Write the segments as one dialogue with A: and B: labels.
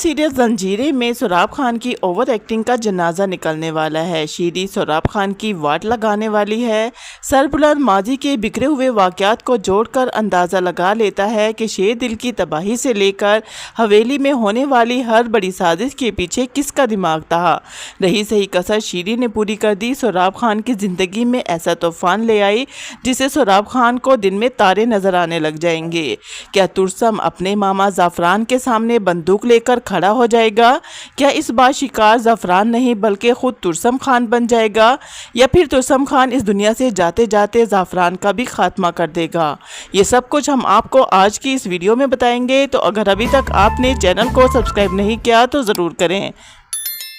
A: Serial जंजीरें में सोराब खान की ओवर एक्टिंग का जनाजा निकलने वाला है। शीरी सोराब खान की वाट लगाने वाली है। सरबुलंद माजी के बिखरे हुए वाक़यात को जोड़कर अंदाज़ा लगा लेता है कि शेर दिल की तबाही से लेकर हवेली में होने वाली हर बड़ी साजिश के पीछे किसका दिमाग था। रही सही कसर शीरी ने पूरी कर दी। सोराब खान की ज़िंदगी में ऐसा तूफान ले आई जिससे सोराब खान को दिन में तारे नजर आने लग जाएंगे। क्या तुर्सम अपने मामा ज़ाफ़रान के सामने बंदूक लेकर खड़ा हो जाएगा? क्या इस बार शिकार ज़ाफ़रान नहीं बल्कि खुद तुर्सम खान बन जाएगा, या फिर तुर्सम खान इस दुनिया से जाते जाते ज़ाफ़रान का भी खात्मा कर देगा? ये सब कुछ हम आपको आज की इस वीडियो में बताएंगे। तो अगर अभी तक आपने चैनल को सब्सक्राइब नहीं किया तो ज़रूर करें।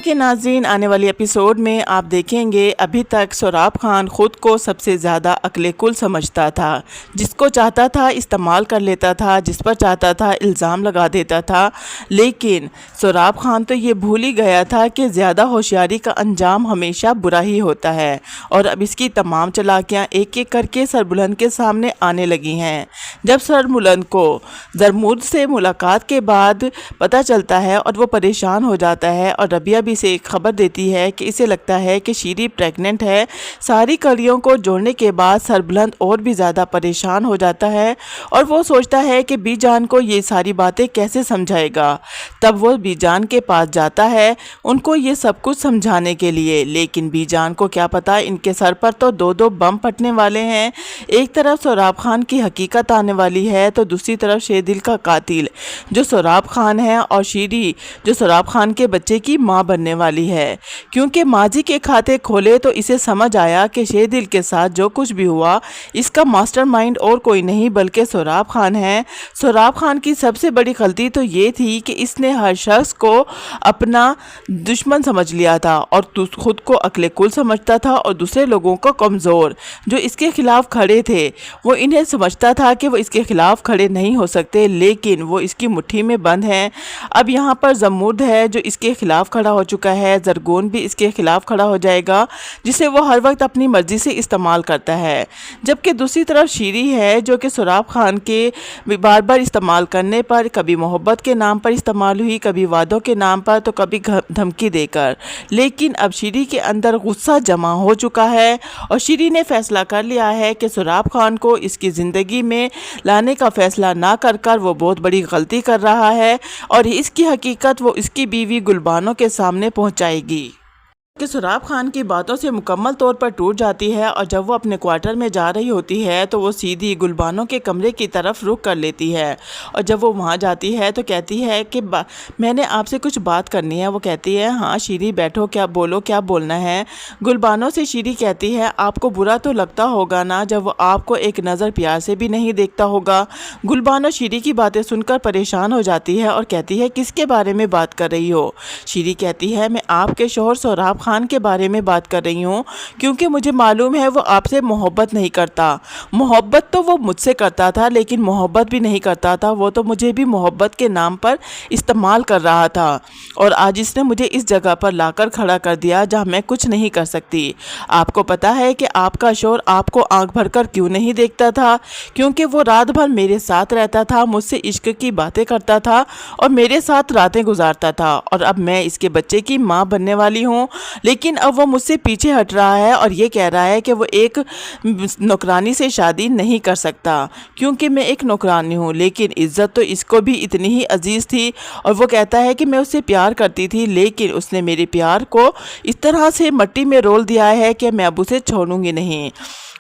A: के नाज़रीन, आने वाली एपिसोड में आप देखेंगे अभी तक सोराब खान खुद को सबसे ज़्यादा अक्ले कुल समझता था। जिसको चाहता था इस्तेमाल कर लेता था, जिस पर चाहता था इल्ज़ाम लगा देता था। लेकिन सोराब खान तो ये भूल ही गया था कि ज़्यादा होशियारी का अंजाम हमेशा बुरा ही होता है। और अब इसकी तमाम चालाकियाँ एक एक करके सरबुलंद के सामने आने लगी हैं। जब सरबुलंद को ज़रमूद से मुलाकात के बाद पता चलता है और वो परेशान हो जाता है, और रबिया से एक खबर देती है कि इसे लगता है कि शीरी प्रेग्नेंट है। सारी कड़ियों को जोड़ने के बाद सरबुलंद और भी ज़्यादा परेशान हो जाता है और वो सोचता है कि बीजान को ये सारी बातें कैसे समझाएगा। तब वो बीजान के पास जाता है उनको ये सब कुछ समझाने के लिए। लेकिन बीजान को क्या पता इनके सर पर तो दो दो बम फटने वाले हैं। एक तरफ सोराब खान की हकीकत आने वाली है तो दूसरी तरफ शेरदिल का कातिल जो सोराब खान है, और शीरी जो सोराब खान के बच्चे की माँ बनने वाली है। क्योंकि माजी के खाते खोले तो इसे समझ आया कि शेरदिल के साथ जो कुछ भी हुआ इसका मास्टरमाइंड और कोई नहीं बल्कि सोराब खान है। सोराब खान की सबसे बड़ी गलती तो ये थी कि इसने हर शख्स को अपना दुश्मन समझ लिया था और खुद को अक्ले कुल समझता था, और दूसरे लोगों को कमज़ोर जो इसके खिलाफ खड़े थे वो इन्हें समझता था कि वो इसके खिलाफ खड़े नहीं हो सकते, लेकिन वो इसकी मुट्ठी में बंद हैं। अब यहाँ पर ज़रमूद है जो इसके खिलाफ खड़ा हो चुका है। ज़रगोन भी इसके खिलाफ खड़ा हो जाएगा जिसे वो हर वक्त अपनी मर्जी से इस्तेमाल करता है। जबकि दूसरी तरफ शीरी है जो कि सोराब खान के बार बार इस्तेमाल करने पर कभी मोहब्बत के नाम पर इस्तेमाल हुई, कभी वादों के नाम पर, तो कभी धमकी देकर। लेकिन अब शीरी के अंदर गुस्सा जमा हो चुका है और शीरी ने फैसला कर लिया है कि सोराब खान को इसकी ज़िंदगी में लाने का फैसला ना कर वो बहुत बड़ी गलती कर रहा है, और इसकी हकीकत वो इसकी बीवी गुलबानो के सामने पहुंचाएगी। कि सोराब खान की बातों से मुकम्मल तौर पर टूट जाती है, और जब वो अपने क्वार्टर में जा रही होती है तो वो सीधी गुलबानो के कमरे की तरफ रुख कर लेती है। और जब वो वहाँ जाती है तो कहती है कि मैंने आपसे कुछ बात करनी है। वो कहती है हाँ शीरी बैठो, क्या बोलो, क्या बोलना है। गुलबानो से शीरी कहती है आपको बुरा तो लगता होगा ना जब वो आपको एक नज़र प्यार से भी नहीं देखता होगा। गुलबानो शीरी की बातें सुनकर परेशान हो जाती है और कहती है किसके बारे में बात कर रही हो। शीरी कहती है मैं आपके शौहर सोराब खान के बारे में बात कर रही हूँ, क्योंकि मुझे मालूम है वो आपसे मोहब्बत नहीं करता। मोहब्बत तो वो मुझसे करता था, लेकिन मोहब्बत भी नहीं करता था, वो तो मुझे भी मोहब्बत के नाम पर इस्तेमाल कर रहा था। और आज इसने मुझे इस जगह पर लाकर खड़ा कर दिया जहाँ मैं कुछ नहीं कर सकती। आपको पता है कि आपका शौहर आपको आंख भर कर क्यों नहीं देखता था? क्योंकि वो रात भर मेरे साथ रहता था, मुझसे इश्क की बातें करता था और मेरे साथ रातें गुजारता था। और अब मैं इसके बच्चे की माँ बनने वाली हूँ, लेकिन अब वो मुझसे पीछे हट रहा है और ये कह रहा है कि वो एक नौकरानी से शादी नहीं कर सकता क्योंकि मैं एक नौकरानी हूँ। लेकिन इज़्ज़त तो इसको भी इतनी ही अजीज़ थी, और वो कहता है कि मैं उससे प्यार करती थी, लेकिन उसने मेरे प्यार को इस तरह से मिट्टी में रोल दिया है कि मैं अब उसे छोड़ूंगी नहीं।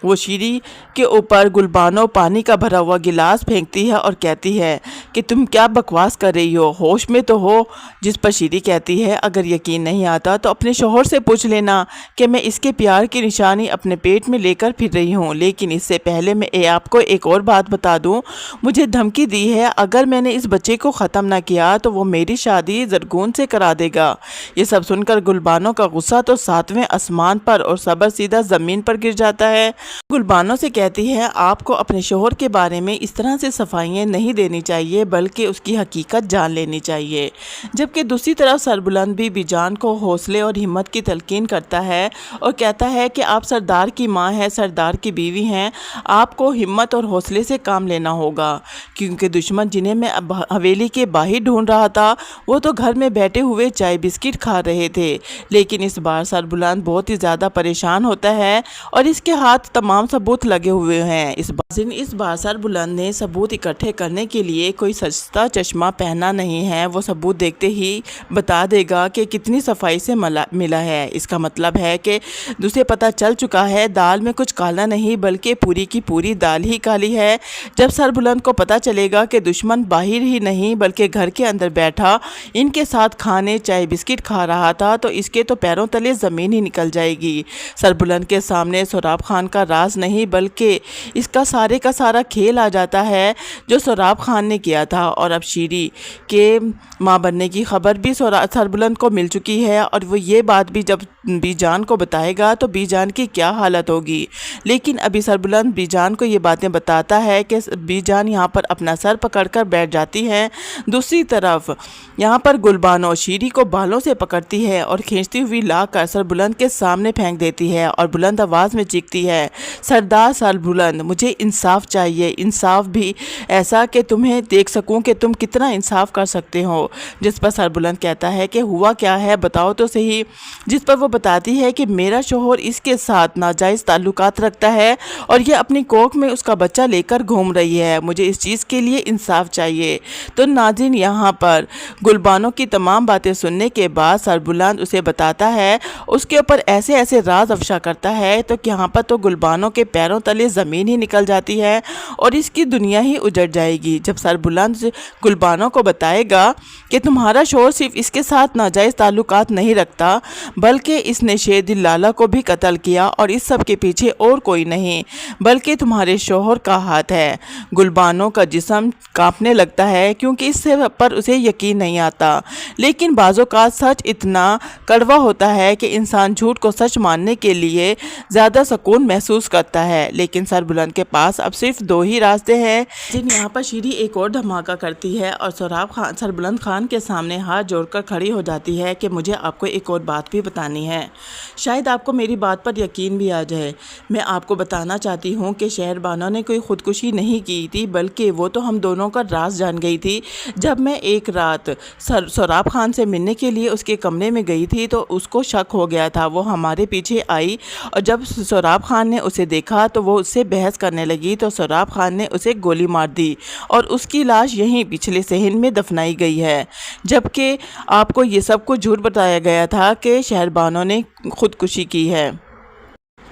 A: वो शीरी के ऊपर गुलबानो पानी का भरा हुआ गिलास फेंकती है और कहती है कि तुम क्या बकवास कर रही हो, होश में तो हो। जिस पर शीरी कहती है अगर यकीन नहीं आता तो अपने शौहर से पूछ लेना कि मैं इसके प्यार की निशानी अपने पेट में लेकर फिर रही हूँ। लेकिन इससे पहले मैं आपको एक और बात बता दूँ, मुझे धमकी दी है अगर मैंने इस बच्चे को ख़त्म ना किया तो वो मेरी शादी ज़रगोन से करा देगा। ये सब सुनकर गुलबानो का गुस्सा तो 7वें आसमान पर और सब्र सीधा ज़मीन पर गिर जाता है। गुलबानो से कहती है آپ کو اپنے شوہر کے بارے میں اس طرح سے صفائیاں نہیں دینی چاہیے بلکہ اس کی حقیقت جان لینی چاہیے، جبکہ دوسری طرف سربلند بھی بی جان کو حوصلے اور ہمت کی تلقین کرتا ہے اور کہتا ہے کہ آپ سردار کی ماں ہیں، سردار کی بیوی ہیں، آپ کو ہمت اور حوصلے سے کام لینا ہوگا، کیونکہ دشمن جنہیں میں حویلی کے باہر ڈھونڈ رہا تھا وہ تو گھر میں بیٹھے ہوئے چائے بسکٹ کھا رہے تھے، لیکن اس بار سربلند بہت ہی زیادہ پریشان ہوتا ہے اور اس کے ہاتھ تمام ثبوت لگے ہوئے ہیں۔ اس بار سربلند نے ثبوت اکٹھے کرنے کے لیے کوئی سستا چشمہ پہنا نہیں ہے، وہ ثبوت دیکھتے ہی بتا دے گا کہ کتنی صفائی سے ملا ہے۔ اس کا مطلب ہے کہ اسے پتہ چل چکا ہے دال میں کچھ کالا نہیں بلکہ پوری کی پوری دال ہی کالی ہے۔ جب سربلند کو پتہ چلے گا کہ دشمن باہر ہی نہیں بلکہ گھر کے اندر بیٹھا ان کے ساتھ کھانے چائے بسکٹ کھا رہا تھا تو اس کے تو پیروں تلے زمین ہی نکل جائے گی۔ سربلند کے سامنے سوراب خان کا راز نہیں بلکہ اس کا سارے کا سارا کھیل آ جاتا ہے جو سوراب خان نے کیا تھا، اور اب شیری کے ماں بننے کی خبر بھی سربلند کو مل چکی ہے، اور وہ یہ بات بھی جب بی جان کو بتائے گا تو بی جان کی کیا حالت ہوگی۔ لیکن ابھی سربلند بی جان کو یہ باتیں بتاتا ہے کہ بی جان یہاں پر اپنا سر پکڑ کر بیٹھ جاتی ہے۔ دوسری طرف یہاں پر گلبانو شیری کو بالوں سے پکڑتی ہے اور کھینچتی ہوئی لا کر سربلند کے سامنے پھینک دیتی ہے اور بلند آواز میں چیختی ہے، سردار سربلند، مجھے انصاف چاہیے، انصاف بھی ایسا کہ تمہیں دیکھ سکوں کہ تم کتنا انصاف کر سکتے ہو۔ جس پر سربلند کہتا ہے کہ ہوا کیا ہے بتاؤ تو صحیح، جس پر وہ بتاتی ہے کہ میرا شوہر اس کے ساتھ ناجائز تعلقات رکھتا ہے اور یہ اپنی کوکھ میں اس کا بچہ لے کر گھوم رہی ہے، مجھے اس چیز کے لیے انصاف چاہیے۔ تو ناظرین یہاں پر گلبانو کی تمام باتیں سننے کے بعد سربلند اسے بتاتا ہے، اس کے اوپر ایسے ایسے راز افشا کرتا ہے تو یہاں پر تو گلبانو کے پیروں تلے زمین ہی نکل جاتی ہے اور اس کی دنیا ہی اجڑ جائے گی۔ جب سربلند گلبانو کو بتائے گا کہ تمہارا شوہر صرف اس کے ساتھ ناجائز تعلقات نہیں رکھتا بلکہ اس نے شیر دل لالا کو بھی قتل کیا اور اس سب کے پیچھے اور کوئی نہیں بلکہ تمہارے شوہر کا ہاتھ ہے، گلبانو کا جسم کانپنے لگتا ہے کیونکہ اس سے پر اسے یقین نہیں آتا، لیکن بعض اوقات سچ اتنا کڑوا ہوتا ہے کہ انسان جھوٹ کو سچ ماننے کے لیے زیادہ سکون محسوس کرتا ہے۔ لیکن سربلند کے پاس اب صرف دو ہی راستے ہیں، جن یہاں پر شیری ایک اور دھماکہ کرتی ہے اور سربلند خان کے سامنے ہاتھ جوڑ کر کھڑی ہو جاتی ہے کہ مجھے آپ کو ایک اور بات بھی بتانی ہے، شاید آپ کو میری بات پر یقین بھی آ جائے۔ میں آپ کو بتانا چاہتی ہوں کہ شہر بانو نے کوئی خودکشی نہیں کی تھی بلکہ وہ تو ہم دونوں کا راز جان گئی تھی۔ جب میں ایک رات سوراب خان سے ملنے کے لیے اس کے کمرے میں گئی تھی تو اس کو شک ہو گیا تھا، وہ ہمارے پیچھے آئی اور جب سوراب خان نے اسے دیکھا تو وہ اس سے بحث کرنے لگی تو سوراب خان نے اسے گولی مار دی اور اس کی لاش یہیں پچھلے صحن میں دفنائی گئی ہے، جبکہ آپ کو یہ سب کچھ جھوٹ بتایا گیا تھا کہ شہر بانو نے خودکشی کی ہے۔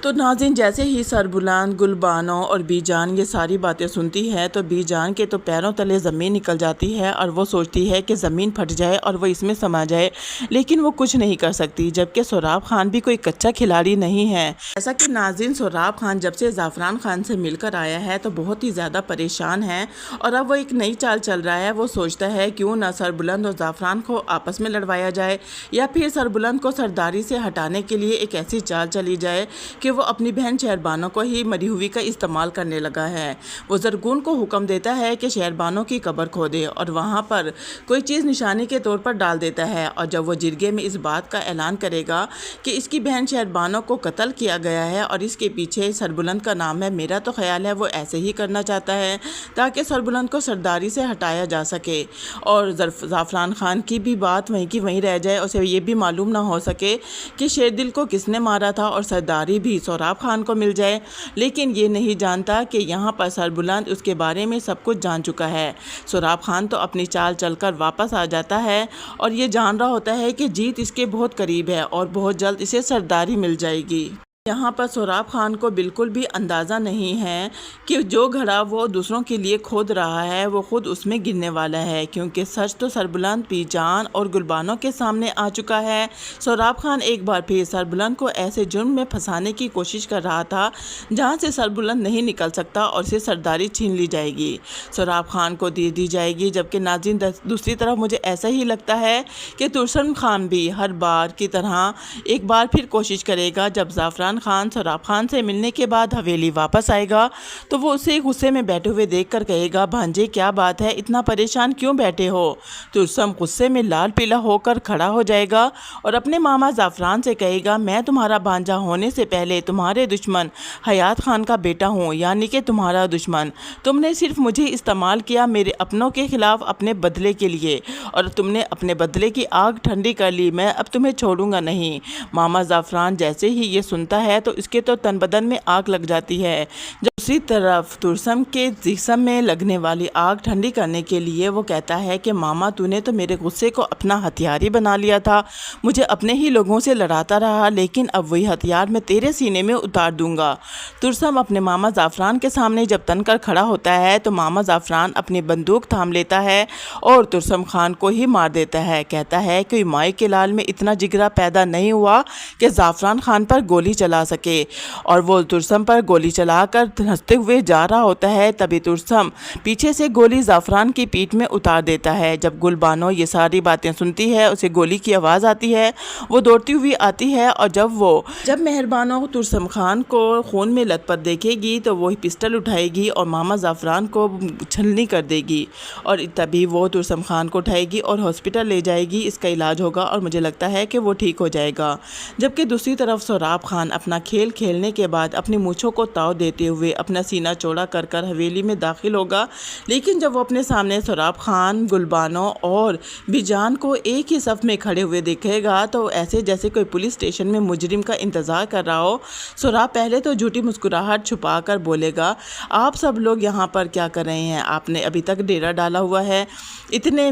A: تو ناظرین جیسے ہی سربلند گلبانو اور بی جان یہ ساری باتیں سنتی ہے تو بی جان کے تو پیروں تلے زمین نکل جاتی ہے اور وہ سوچتی ہے کہ زمین پھٹ جائے اور وہ اس میں سما جائے، لیکن وہ کچھ نہیں کر سکتی، جبکہ سوراب خان بھی کوئی کچا کھلاڑی نہیں ہے۔ ایسا کہ ناظرین سوراب خان جب سے زعفران خان سے مل کر آیا ہے تو بہت ہی زیادہ پریشان ہے اور اب وہ ایک نئی چال چل رہا ہے، وہ سوچتا ہے کیوں نہ سربلند اور زعفران کو آپس میں لڑوایا جائے یا پھر سربلند کو سرداری سے ہٹانے کے لیے ایک ایسی چال چلی جائے کہ وہ اپنی بہن شہر بانو کو ہی مری ہوئی کا استعمال کرنے لگا ہے۔ وہ زرگون کو حکم دیتا ہے کہ شہر بانو کی قبر کھودے اور وہاں پر کوئی چیز نشانی کے طور پر ڈال دیتا ہے، اور جب وہ جرگے میں اس بات کا اعلان کرے گا کہ اس کی بہن شہر بانو کو قتل کیا گیا ہے اور اس کے پیچھے سربلند کا نام ہے، میرا تو خیال ہے وہ ایسے ہی کرنا چاہتا ہے تاکہ سربلند کو سرداری سے ہٹایا جا سکے اور زعفران خان کی بھی بات وہیں کی وہیں رہ جائے، اسے یہ بھی معلوم نہ ہو سکے کہ شیر دل کو کس نے مارا تھا اور سرداری بھی سوراب خان کو مل جائے۔ لیکن یہ نہیں جانتا کہ یہاں پر سربلند اس کے بارے میں سب کچھ جان چکا ہے۔ سوراب خان تو اپنی چال چل کر واپس آ جاتا ہے اور یہ جان رہا ہوتا ہے کہ جیت اس کے بہت قریب ہے اور بہت جلد اسے سرداری مل جائے گی۔ یہاں پر سوراب خان کو بالکل بھی اندازہ نہیں ہے کہ جو گھڑا وہ دوسروں کے لیے کھود رہا ہے وہ خود اس میں گرنے والا ہے، کیونکہ سچ تو سربلند بی جان اور گلبانو کے سامنے آ چکا ہے۔ سوراب خان ایک بار پھر سربلند کو ایسے جرم میں پھنسانے کی کوشش کر رہا تھا جہاں سے سربلند نہیں نکل سکتا اور اسے سرداری چھین لی جائے گی، سوراب خان کو دے دی جائے گی۔ جبکہ ناظرین دوسری طرف مجھے ایسا ہی لگتا ہے کہ ترسم خان بھی ہر بار کی طرح ایک بار پھر کوشش کرے گا جب زعفران खान सोराब खान से मिलने के बाद हवेली वापस आएगा तो वो उसे गुस्से में बैठे हुए देखकर कहेगा, भांजे क्या बात है, इतना परेशान क्यों बैठे हो। तुर्सम गुस्से में लाल पीला होकर खड़ा हो जाएगा और अपने मामा ज़ाफ़रान से कहेगा, मैं तुम्हारा भांजा होने से पहले तुम्हारे दुश्मन हयात खान का बेटा हूँ, यानी कि तुम्हारा दुश्मन। तुमने सिर्फ मुझे इस्तेमाल किया मेरे अपनों के खिलाफ अपने बदले के लिए, और तुमने अपने बदले की आग ठंडी कर ली। मैं अब तुम्हें छोड़ूंगा नहीं। मामा ज़ाफ़रान जैसे ही ये सुनता है तो इसके तो तन बदन में आग लग जाती है। दूसरी तरफ तुर्सम के जिस्म में लगने वाली आग ठंडी करने के लिए वो कहता है कि मामा तूने तो मेरे गुस्से को अपना हथियार ही बना लिया था, मुझे अपने ही लोगों से लड़ाता रहा, लेकिन अब वही हथियार मैं तेरे सीने में उतार दूंगा। तुर्सम अपने मामा ज़ाफ़रान के सामने जब तनकर खड़ा होता है तो मामा ज़ाफ़रान अपनी बंदूक थाम लेता है और तुर्सम खान को ही मार देता है। कहता है कि माई के लाल में इतना जिगरा पैदा नहीं हुआ कि ज़ाफ़रान खान पर गोली चला सके, और वो तुर्सम पर गोली चलाकर हंसते हुए जा रहा होता है। तभी तुर्सम पीछे से गोली ज़ाफ़रान की पीठ में उतार देता है। जब गुलबानो ये सारी बातें सुनती है, उसे गोली की आवाज़ आती है, वो दौड़ती हुई आती है, और जब मेहरबानो तुर्सम खान को खून में लथपथ देखेगी तो वो पिस्टल उठाएगी और मामा ज़ाफ़रान को छलनी कर देगी, और तभी वो तुर्सम खान को उठाएगी और हॉस्पिटल ले जाएगी, इसका इलाज होगा और मुझे लगता है कि वो ठीक हो जाएगा। जबकि दूसरी तरफ सोराब खान अपना खेल खेलने के बाद अपनी मूँछों को ताव देते हुए अपना सीना चौड़ा कर हवेली में दाखिल होगा, लेकिन जब वो अपने सामने सोराब खान, गुलबानो और बीजान को एक ही सफ़ में खड़े हुए देखेगा तो ऐसे जैसे कोई पुलिस स्टेशन में मुजरिम का इंतज़ार कर रहा हो। सोराब पहले तो झूठी मुस्कुराहट छुपा कर बोलेगा, आप सब लोग यहाँ पर क्या कर रहे हैं, आपने अभी तक डेरा डाला हुआ है। इतनी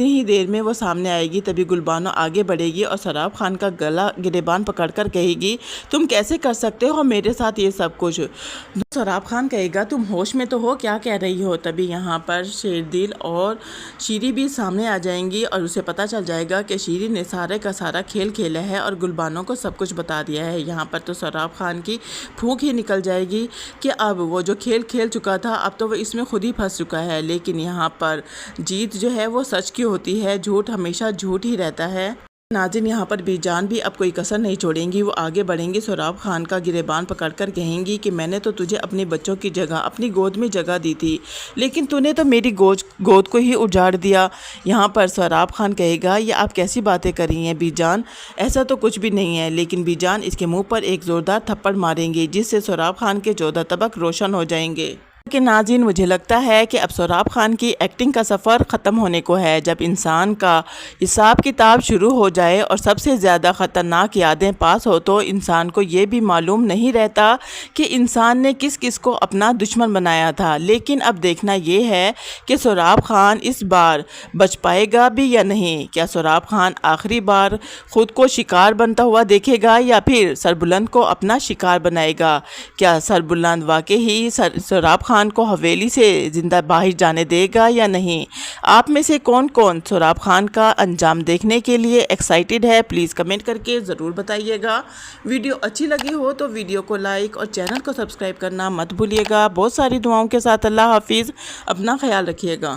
A: ही देर में वो सामने आएगी। तभी गुलबानो आगे बढ़ेगी और सोराब खान का गला गिरेबान पकड़कर कहेगी, तुम कैसे कर सकते हो मेरे साथ ये सब कुछ। सोराब खान कहेगा, तुम होश में तो हो, क्या कह रही हो। तभी यहाँ पर शेरदिल और शीरी भी सामने आ जाएंगी और उसे पता चल जाएगा कि शीरी ने सारे का सारा खेल खेला है और गुलबानो को सब कुछ बता दिया है। यहाँ पर तो सोराब खान की फूंक ही निकल जाएगी कि अब वो जो खेल खेल चुका था अब तो वो इसमें खुद ही फंस चुका है। लेकिन यहाँ पर जीत जो है वो सच की होती है, झूठ हमेशा झूठ ही रहता है। नाज़रीन, यहाँ पर बीजान भी अब कोई कसर नहीं छोड़ेंगी, वो आगे बढ़ेंगी, सोराब खान का गिरेबान पकड़कर कहेंगी कि मैंने तो तुझे अपने बच्चों की जगह अपनी गोद में जगह दी थी, लेकिन तूने तो मेरी गोद को ही उजाड़ दिया। यहाँ पर सोराब खान कहेगा, ये आप कैसी बातें कर रही हैं बीजान, ऐसा तो कुछ भी नहीं है। लेकिन बीजान इसके मुंह पर एक ज़ोरदार थप्पड़ मारेंगे जिससे सोराब खान के 14 तबक रोशन हो जाएंगे। कि नाज़रीन, मुझे लगता है कि अब सोराब खान की एक्टिंग का सफ़र ख़त्म होने को है। जब इंसान का हिसाब किताब शुरू हो जाए और सबसे ज़्यादा ख़तरनाक यादें पास हो तो इंसान को ये भी मालूम नहीं रहता कि इंसान ने किस किस को अपना दुश्मन बनाया था। लेकिन अब देखना ये है कि सोराब खान इस बार बच पाएगा भी या नहीं। क्या सोराब खान आखिरी बार ख़ुद को शिकार बनता हुआ देखेगा या फिर सरबुलंद को अपना शिकार बनाएगा। क्या सरबुलंद वाकई ही सोराब खान को हवेली से जिंदा बाहर जाने देगा या नहीं। आप में से कौन कौन सोराब खान का अंजाम देखने के लिए एक्साइटेड है, प्लीज़ कमेंट करके ज़रूर बताइएगा। वीडियो अच्छी लगी हो तो वीडियो को लाइक और चैनल को सब्सक्राइब करना मत भूलिएगा। बहुत सारी दुआओं के साथ अल्लाह हाफिज़, अपना ख्याल रखिएगा।